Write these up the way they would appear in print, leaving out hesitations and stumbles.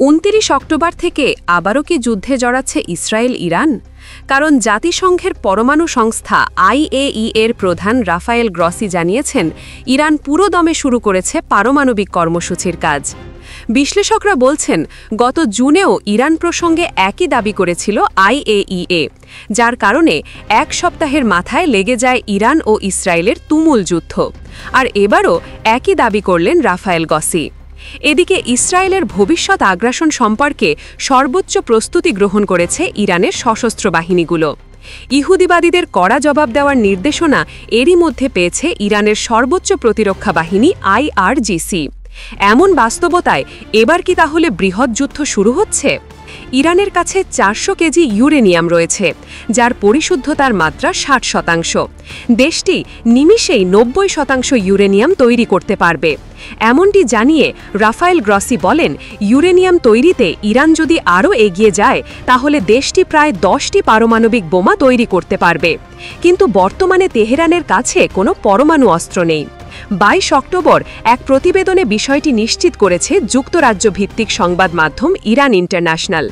২৯ October থেকে আবারও কি যুদ্ধে জড়াচ্ছে ইসরায়েল ইরান? কারণ জাতিসংঘের পরমাণু সংস্থা IAEA এর প্রধান রাফায়েল গ্রসি জানিয়েছেন, ইরান পুরো দমে শুরু করেছে পারমাণবিক কর্মসূচির কাজ। বিশ্লেষকরা বলছেন, গত জুনেও ইরান প্রসঙ্গে একই দাবি করেছিল IAEA, যার কারণে এক সপ্তাহের মাথায় লেগে যায় ইরান ও ইসরায়েলের তুমুল যুদ্ধ। আর এবারও একই দাবি করলেন রাফায়েল গ্রসি। এদিকে ইসরায়েলের ভবিষ্যৎ আগ্রাসন সম্পর্কে সর্বোচ্চ প্রস্তুতি গ্রহণ করেছে ইরানের সশস্ত্র বাহিনীগুলো। ইহুদিবাদীদের কড়া জবাব দেওয়ার নির্দেশনা এরই মধ্যে পেয়েছে ইরানের সর্বোচ্চ প্রতিরক্ষা বাহিনী IRGC। এমন বাস্তবতায় এবার কি তাহলে বৃহৎ যুদ্ধ শুরু হচ্ছে? ইরানের কাছে 400 কেজি ইউরেনিয়াম রয়েছে, যার পরিশুদ্ধতার মাত্রা 60%। দেশটি নিমিষেই 90% ইউরেনিয়াম তৈরি করতে পারবে। এমনটি জানিয়ে রাফায়েল গ্রসি বলেন, ইউরেনিয়াম তৈরিতে ইরান যদি আরও এগিয়ে যায় তাহলে দেশটি প্রায় 10টি পারমাণবিক বোমা তৈরি করতে পারবে। কিন্তু বর্তমানে তেহরানের কাছে কোনো পরমাণু অস্ত্র নেই। 22 অক্টোবর এক প্রতিবেদনে বিষয়টি নিশ্চিত করেছে যুক্তরাজ্য ভিত্তিক সংবাদ মাধ্যম ইরান ইন্টারন্যাশনাল।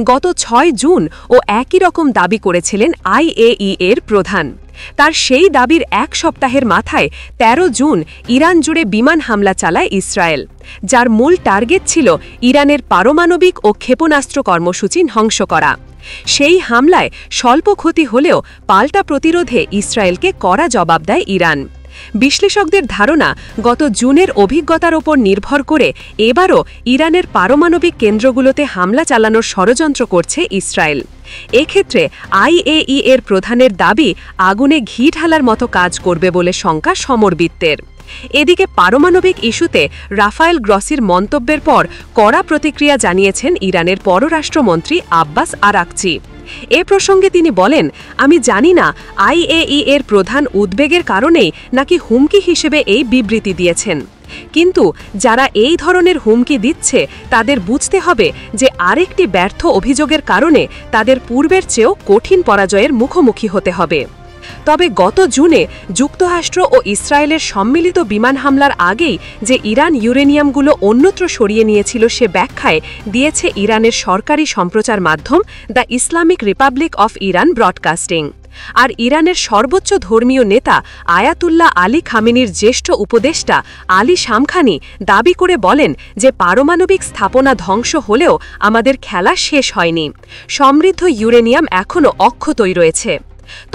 গত 6 জুন ও একই রকম দাবি করেছিলেন IAEA এর প্রধান। তার সেই দাবির এক সপ্তাহের মাথায় 13 জুন ইরান জুড়ে বিমান হামলা চালায় ইসরায়েল, যার মূল টার্গেট ছিল ইরানের পারমাণবিক ও ক্ষেপণাস্ত্র কর্মসূচি ধ্বংস করা। সেই হামলায় স্বল্প ক্ষতি হলেও পাল্টা প্রতিরোধে ইসরায়েলকে কড়া জবাব দেয় ইরান। বিশ্লেষকদের ধারণা, গত জুনের অভিজ্ঞতার ওপর নির্ভর করে এবারও ইরানের পারমাণবিক কেন্দ্রগুলোতে হামলা চালানোর ষড়যন্ত্র করছে ইসরায়েল। এক্ষেত্রে IAEA এর প্রধানের দাবি আগুনে ঘি ঢালার মতো কাজ করবে বলে শঙ্কা সমরবিত্তের। এদিকে পারমাণবিক ইস্যুতে রাফায়েল গ্রসির মন্তব্যের পর কড়া প্রতিক্রিয়া জানিয়েছেন ইরানের পররাষ্ট্রমন্ত্রী আব্বাস আরাকচি। এ প্রসঙ্গে তিনি বলেন, আমি জানি না IAEA এর প্রধান উদ্বেগের কারণেই নাকি হুমকি হিসেবে এই বিবৃতি দিয়েছেন, কিন্তু যারা এই ধরনের হুমকি দিচ্ছে তাদের বুঝতে হবে যে আরেকটি ব্যর্থ অভিযোগের কারণে তাদের পূর্বের চেয়েও কঠিন পরাজয়ের মুখোমুখি হতে হবে। তবে গত জুনে যুক্তরাষ্ট্র ও ইসরায়েলের সম্মিলিত বিমান হামলার আগেই যে ইরান ইউরেনিয়ামগুলো অন্যত্র সরিয়ে নিয়েছিল সে ব্যাখ্যায় দিয়েছে ইরানের সরকারি সম্প্রচার মাধ্যম the Islamic Republic of Iran Broadcasting. আর ইরানের সর্বোচ্চ ধর্মীয় নেতা আয়াতুল্লাহ আলী খামেনির জ্যেষ্ঠ উপদেষ্টা আলী শামখানি দাবি করে বলেন যে পারমাণবিক স্থাপনা ধ্বংস হলেও আমাদের খেলা শেষ হয়নি, সমৃদ্ধ ইউরেনিয়াম এখনও অক্ষতই রয়েছে।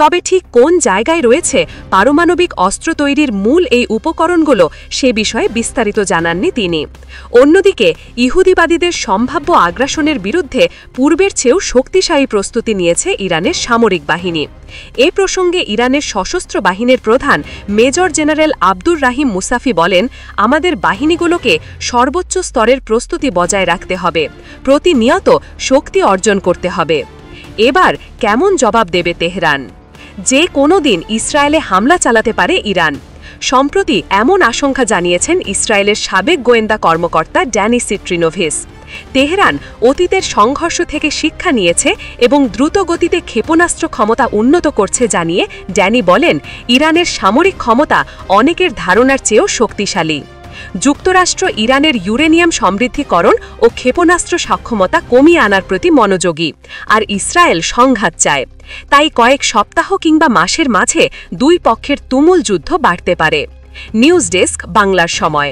তবে ঠিক কোন জায়গায় রয়েছে পারমাণবিক অস্ত্র তৈরির মূল এই উপকরণগুলো সে বিষয়ে বিস্তারিত জানাননি তিনি। অন্যদিকে ইহুদিবাদীদের সম্ভাব্য আগ্রাসনের বিরুদ্ধে পূর্বের চেয়েও শক্তিশালী প্রস্তুতি নিয়েছে ইরানের সামরিক বাহিনী। এ প্রসঙ্গে ইরানের সশস্ত্র বাহিনীর প্রধান মেজর জেনারেল আব্দুর রাহিম মুসাফি বলেন, আমাদের বাহিনীগুলোকে সর্বোচ্চ স্তরের প্রস্তুতি বজায় রাখতে হবে, প্রতিনিয়ত শক্তি অর্জন করতে হবে। এবার কেমন জবাব দেবে তেহরান? যে কোনো দিন ইসরায়েলে হামলা চালাতে পারে ইরান। সম্প্রতি এমন আশঙ্কা জানিয়েছেন ইসরায়েলের সাবেক গোয়েন্দা কর্মকর্তা ড্যানি সিট্রিনোভিস। তেহরান অতীতের সংঘর্ষ থেকে শিক্ষা নিয়েছে এবং দ্রুত গতিতে ক্ষেপণাস্ত্র ক্ষমতা উন্নত করছে জানিয়ে ড্যানি বলেন, ইরানের সামরিক ক্ষমতা অনেকের ধারণার চেয়েও শক্তিশালী। যুক্তরাষ্ট্র ইরানের ইউরেনিয়াম সমৃদ্ধিকরণ ও ক্ষেপণাস্ত্র সক্ষমতা কমিয়ে আনার প্রতি মনোযোগী, আর ইসরায়েল সংঘাত চায়। তাই কয়েক সপ্তাহ কিংবা মাসের মাঝে দুই পক্ষের তুমুল যুদ্ধ বাড়তে পারে। নিউজ ডেস্ক, বাংলার সময়।